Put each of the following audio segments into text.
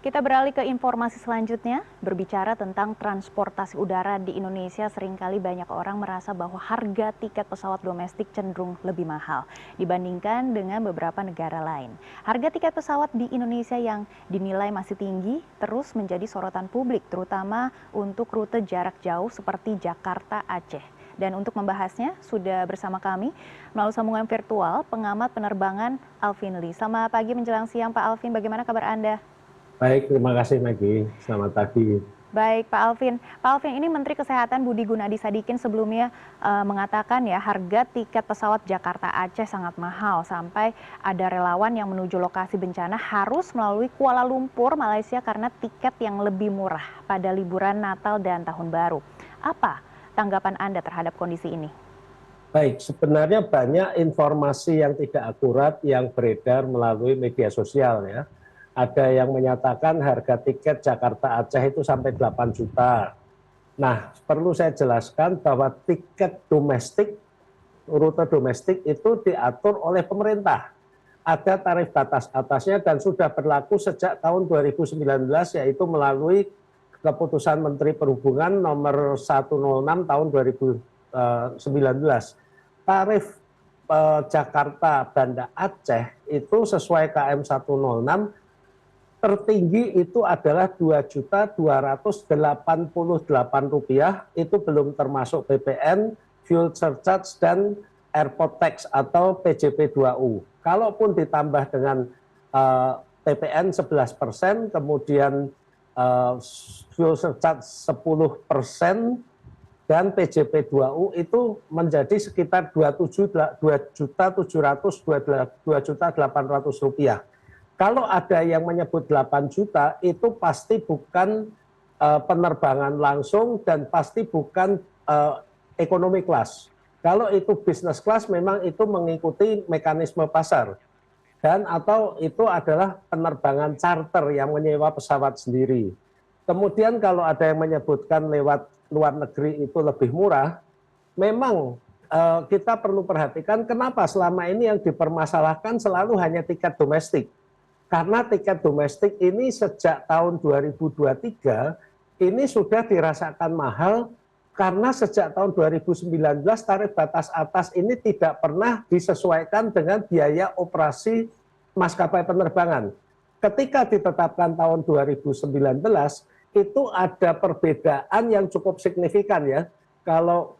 Kita beralih ke informasi selanjutnya, berbicara tentang transportasi udara di Indonesia. Seringkali banyak orang merasa bahwa harga tiket pesawat domestik cenderung lebih mahal dibandingkan dengan beberapa negara lain. Harga tiket pesawat di Indonesia yang dinilai masih tinggi terus menjadi sorotan publik, terutama untuk rute jarak jauh seperti Jakarta-Aceh. Dan untuk membahasnya sudah bersama kami melalui sambungan virtual pengamat penerbangan Alvin Lee. Selamat pagi menjelang siang Pak Alvin, bagaimana kabar Anda? Baik, terima kasih Maggie. Selamat pagi. Baik Pak Alvin. Pak Alvin, ini Menteri Kesehatan Budi Gunadi Sadikin sebelumnya mengatakan ya harga tiket pesawat Jakarta Aceh sangat mahal sampai ada relawan yang menuju lokasi bencana harus melalui Kuala Lumpur, Malaysia karena tiket yang lebih murah pada liburan Natal dan Tahun Baru. Apa tanggapan Anda terhadap kondisi ini? Baik, sebenarnya banyak informasi yang tidak akurat yang beredar melalui media sosial ya. Ada yang menyatakan harga tiket Jakarta Aceh itu sampai 8 juta. Nah, perlu saya jelaskan bahwa tiket domestik, rute domestik itu diatur oleh pemerintah. Ada tarif batas atasnya dan sudah berlaku sejak tahun 2019, yaitu melalui keputusan Menteri Perhubungan nomor 106 tahun 2019. Tarif Jakarta Banda Aceh itu sesuai KM 106 tertinggi itu adalah Rp2.288, itu belum termasuk PPN, fuel surcharge, dan airport tax atau PJP2U. Kalaupun ditambah dengan PPN 11%, kemudian fuel surcharge 10%, dan PJP2U itu menjadi sekitar Rp2.722.800. Kalau ada yang menyebut 8 juta, itu pasti bukan penerbangan langsung dan pasti bukan economy class. Kalau itu business class memang itu mengikuti mekanisme pasar. Dan atau itu adalah penerbangan charter yang menyewa pesawat sendiri. Kemudian kalau ada yang menyebutkan lewat luar negeri itu lebih murah, memang kita perlu perhatikan kenapa selama ini yang dipermasalahkan selalu hanya tiket domestik. Karena tiket domestik ini sejak tahun 2023 ini sudah dirasakan mahal karena sejak tahun 2019 tarif batas atas ini tidak pernah disesuaikan dengan biaya operasi maskapai penerbangan. Ketika ditetapkan tahun 2019 itu ada perbedaan yang cukup signifikan ya. Kalau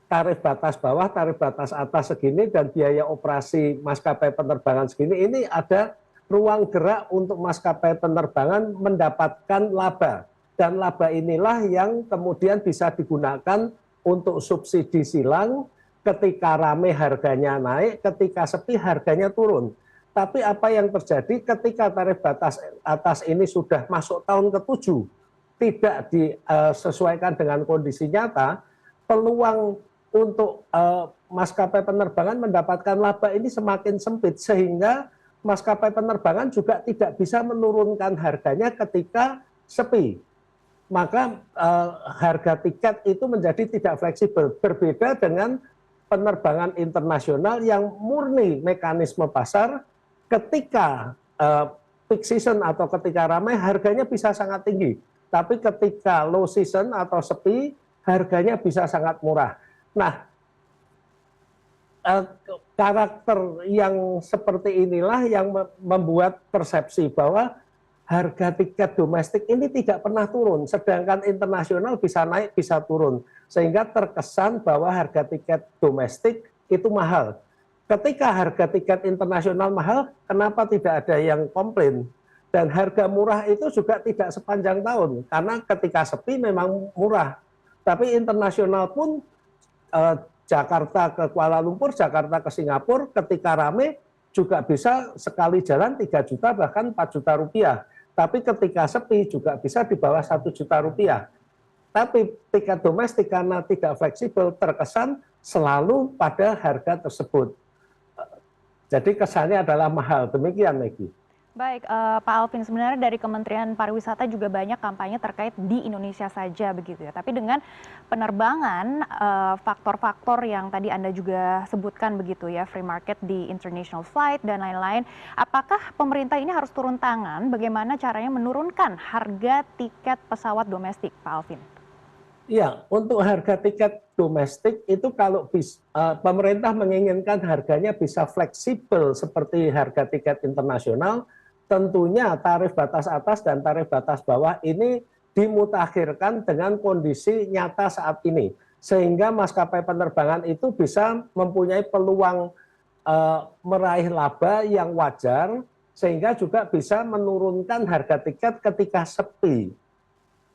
tarif batas bawah, tarif batas atas segini, dan biaya operasi maskapai penerbangan segini, ini ada ruang gerak untuk maskapai penerbangan mendapatkan laba. Dan laba inilah yang kemudian bisa digunakan untuk subsidi silang, ketika rame harganya naik, ketika sepi harganya turun. Tapi apa yang terjadi ketika tarif batas atas ini sudah masuk tahun ke-7, tidak disesuaikan dengan kondisi nyata, peluang untuk maskapai penerbangan mendapatkan laba ini semakin sempit, sehingga maskapai penerbangan juga tidak bisa menurunkan harganya ketika sepi. Maka harga tiket itu menjadi tidak fleksibel, berbeda dengan penerbangan internasional yang murni mekanisme pasar. Ketika peak season atau ketika ramai harganya bisa sangat tinggi, tapi ketika low season atau sepi harganya bisa sangat murah. Nah, karakter yang seperti inilah yang membuat persepsi bahwa harga tiket domestik ini tidak pernah turun, sedangkan internasional bisa naik, bisa turun. Sehingga terkesan bahwa harga tiket domestik itu mahal. Ketika harga tiket internasional mahal, kenapa tidak ada yang komplain? Dan harga murah itu juga tidak sepanjang tahun, karena ketika sepi memang murah. Tapi internasional pun Jakarta ke Kuala Lumpur, Jakarta ke Singapura, ketika rame juga bisa sekali jalan 3 juta bahkan 4 juta rupiah. Tapi ketika sepi juga bisa di bawah 1 juta rupiah. Tapi tiket domestik karena tidak fleksibel terkesan selalu pada harga tersebut. Jadi kesannya adalah mahal. Demikian, Maggie. Baik, Pak Alvin, sebenarnya dari Kementerian Pariwisata juga banyak kampanye terkait di Indonesia saja begitu ya. Tapi dengan penerbangan, faktor-faktor yang tadi Anda juga sebutkan begitu ya, free market di international flight dan lain-lain. Apakah pemerintah ini harus turun tangan bagaimana caranya menurunkan harga tiket pesawat domestik, Pak Alvin? Iya, untuk harga tiket domestik itu kalau pemerintah menginginkan harganya bisa fleksibel seperti harga tiket internasional, tentunya tarif batas atas dan tarif batas bawah ini dimutakhirkan dengan kondisi nyata saat ini. Sehingga maskapai penerbangan itu bisa mempunyai peluang meraih laba yang wajar, sehingga juga bisa menurunkan harga tiket ketika sepi.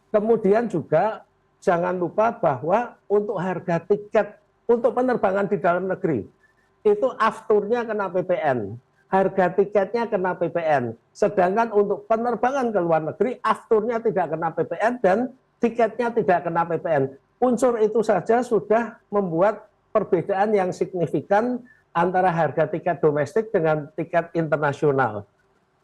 Kemudian juga jangan lupa bahwa untuk harga tiket untuk penerbangan di dalam negeri itu afturnya kena PPN, harga tiketnya kena PPN. Sedangkan untuk penerbangan ke luar negeri afturnya tidak kena PPN dan tiketnya tidak kena PPN. Unsur itu saja sudah membuat perbedaan yang signifikan antara harga tiket domestik dengan tiket internasional.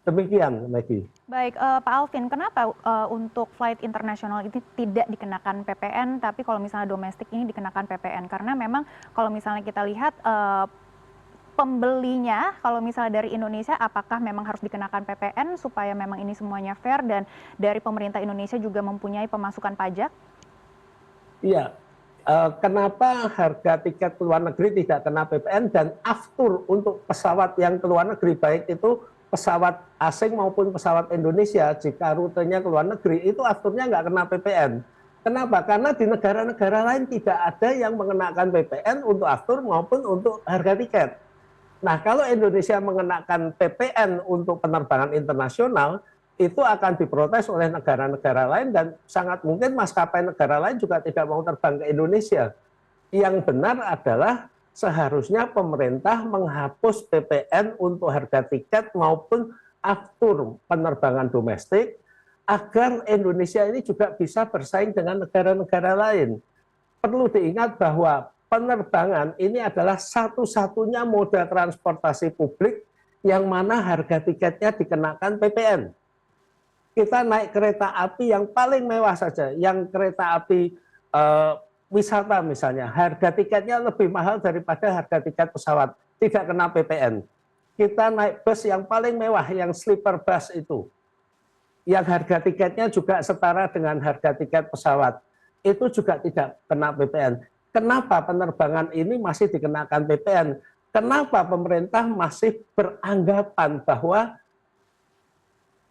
Demikian, Maggie. Baik, Pak Alvin, kenapa untuk flight internasional ini tidak dikenakan PPN, tapi kalau misalnya domestik ini dikenakan PPN? Karena memang kalau misalnya kita lihat pembelinya, kalau misalnya dari Indonesia, apakah memang harus dikenakan PPN supaya memang ini semuanya fair dan dari pemerintah Indonesia juga mempunyai pemasukan pajak? Iya, kenapa harga tiket ke luar negeri tidak kena PPN dan aftur untuk pesawat yang ke luar negeri, baik itu pesawat asing maupun pesawat Indonesia, jika rutenya ke luar negeri, itu afturnya nggak kena PPN. Kenapa? Karena di negara-negara lain tidak ada yang mengenakan PPN untuk aftur maupun untuk harga tiket. Nah, kalau Indonesia mengenakan PPN untuk penerbangan internasional, itu akan diprotes oleh negara-negara lain dan sangat mungkin maskapai negara lain juga tidak mau terbang ke Indonesia. Yang benar adalah seharusnya pemerintah menghapus PPN untuk harga tiket maupun aftur penerbangan domestik agar Indonesia ini juga bisa bersaing dengan negara-negara lain. Perlu diingat bahwa penerbangan ini adalah satu-satunya moda transportasi publik yang mana harga tiketnya dikenakan PPN. Kita naik kereta api yang paling mewah saja, yang kereta api wisata misalnya, harga tiketnya lebih mahal daripada harga tiket pesawat, tidak kena PPN. Kita naik bus yang paling mewah, yang sleeper bus itu, yang harga tiketnya juga setara dengan harga tiket pesawat, itu juga tidak kena PPN. Kenapa penerbangan ini masih dikenakan PPN? Kenapa pemerintah masih beranggapan bahwa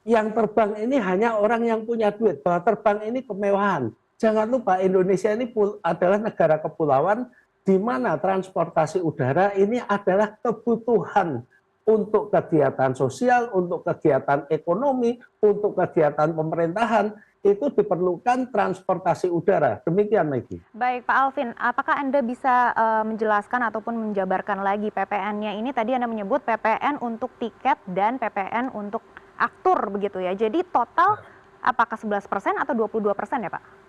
yang terbang ini hanya orang yang punya duit, bahwa terbang ini kemewahan? Jangan lupa Indonesia ini adalah negara kepulauan di mana transportasi udara ini adalah kebutuhan untuk kegiatan sosial, untuk kegiatan ekonomi, untuk kegiatan pemerintahan, itu diperlukan transportasi udara. Demikian, Maggie. Baik, Pak Alvin, apakah Anda bisa menjelaskan ataupun menjabarkan lagi PPN-nya ini? Tadi Anda menyebut PPN untuk tiket dan PPN untuk aktur begitu ya. Jadi total apakah 11% atau 22% ya, Pak?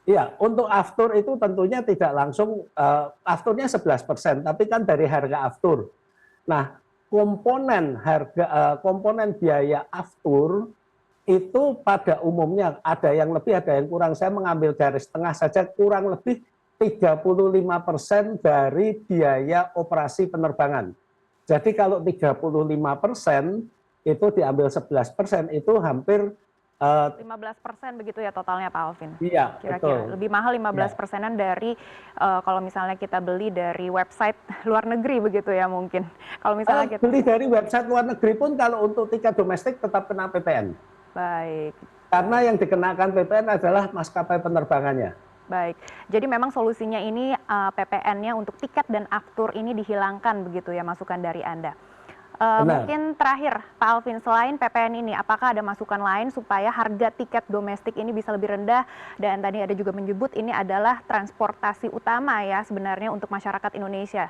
Iya, untuk aftur itu tentunya tidak langsung, afturnya 11%, tapi kan dari harga aftur. Nah, komponen biaya aftur itu pada umumnya ada yang lebih, ada yang kurang. Saya mengambil garis tengah saja, kurang lebih 35% dari biaya operasi penerbangan. Jadi kalau 35% itu diambil 11%, itu hampir 15% begitu ya totalnya, Pak Alvin? Iya, Kira-kira betul. lebih mahal 15%-an dari kalau misalnya kita beli dari website luar negeri begitu ya mungkin. Kalau misalnya kita Beli dari website luar negeri pun kalau untuk tiket domestik tetap kena PPN. baik. Karena yang dikenakan PPN adalah maskapai penerbangannya. Baik, jadi memang solusinya ini PPN-nya untuk tiket dan aftur ini dihilangkan begitu ya masukan dari Anda. Benar. Mungkin terakhir, Pak Alvin, selain PPN ini, apakah ada masukan lain supaya harga tiket domestik ini bisa lebih rendah? Dan tadi ada juga menyebut ini adalah transportasi utama ya sebenarnya untuk masyarakat Indonesia.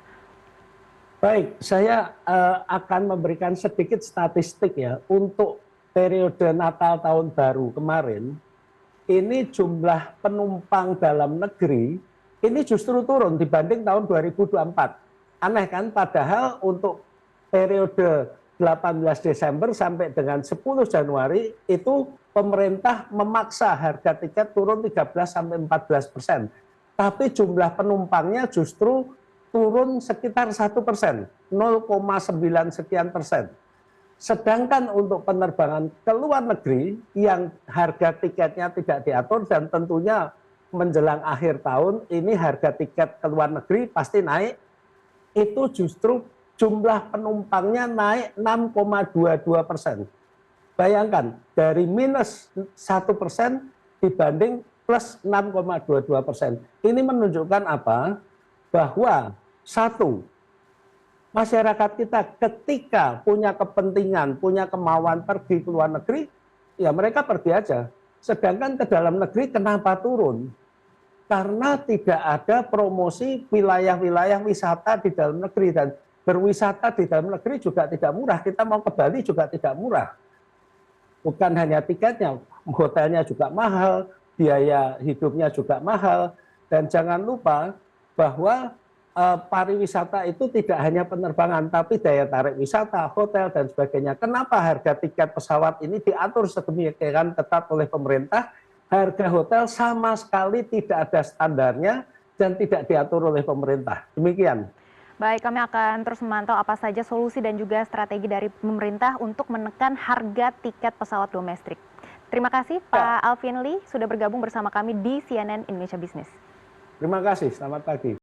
Baik, saya akan memberikan sedikit statistik ya. Untuk periode Natal Tahun Baru kemarin, ini jumlah penumpang dalam negeri ini justru turun dibanding tahun 2024. Aneh kan? Padahal untuk periode 18 Desember sampai dengan 10 Januari itu pemerintah memaksa harga tiket turun 13-14%. Tapi jumlah penumpangnya justru turun sekitar 1%, 0,9 sekian persen. Sedangkan untuk penerbangan ke luar negeri yang harga tiketnya tidak diatur dan tentunya menjelang akhir tahun ini harga tiket ke luar negeri pasti naik, itu justru jumlah penumpangnya naik 6,22%. Bayangkan dari minus 1% dibanding plus 6,22%. Ini menunjukkan apa? Bahwa satu, masyarakat kita ketika punya kepentingan, punya kemauan pergi ke luar negeri, ya mereka pergi aja. Sedangkan ke dalam negeri kenapa turun? Karena tidak ada promosi wilayah-wilayah wisata di dalam negeri, dan berwisata di dalam negeri juga tidak murah. Kita mau ke Bali juga tidak murah. Bukan hanya tiketnya, hotelnya juga mahal, biaya hidupnya juga mahal. Dan jangan lupa bahwa pariwisata itu tidak hanya penerbangan, tapi daya tarik wisata, hotel, dan sebagainya. Kenapa harga tiket pesawat ini diatur sedemikian ketat oleh pemerintah? Harga hotel sama sekali tidak ada standarnya dan tidak diatur oleh pemerintah. Demikian. Baik, kami akan terus memantau apa saja solusi dan juga strategi dari pemerintah untuk menekan harga tiket pesawat domestik. Terima kasih Pak Alvin Lee sudah bergabung bersama kami di CNN Indonesia Business. Terima kasih, selamat pagi.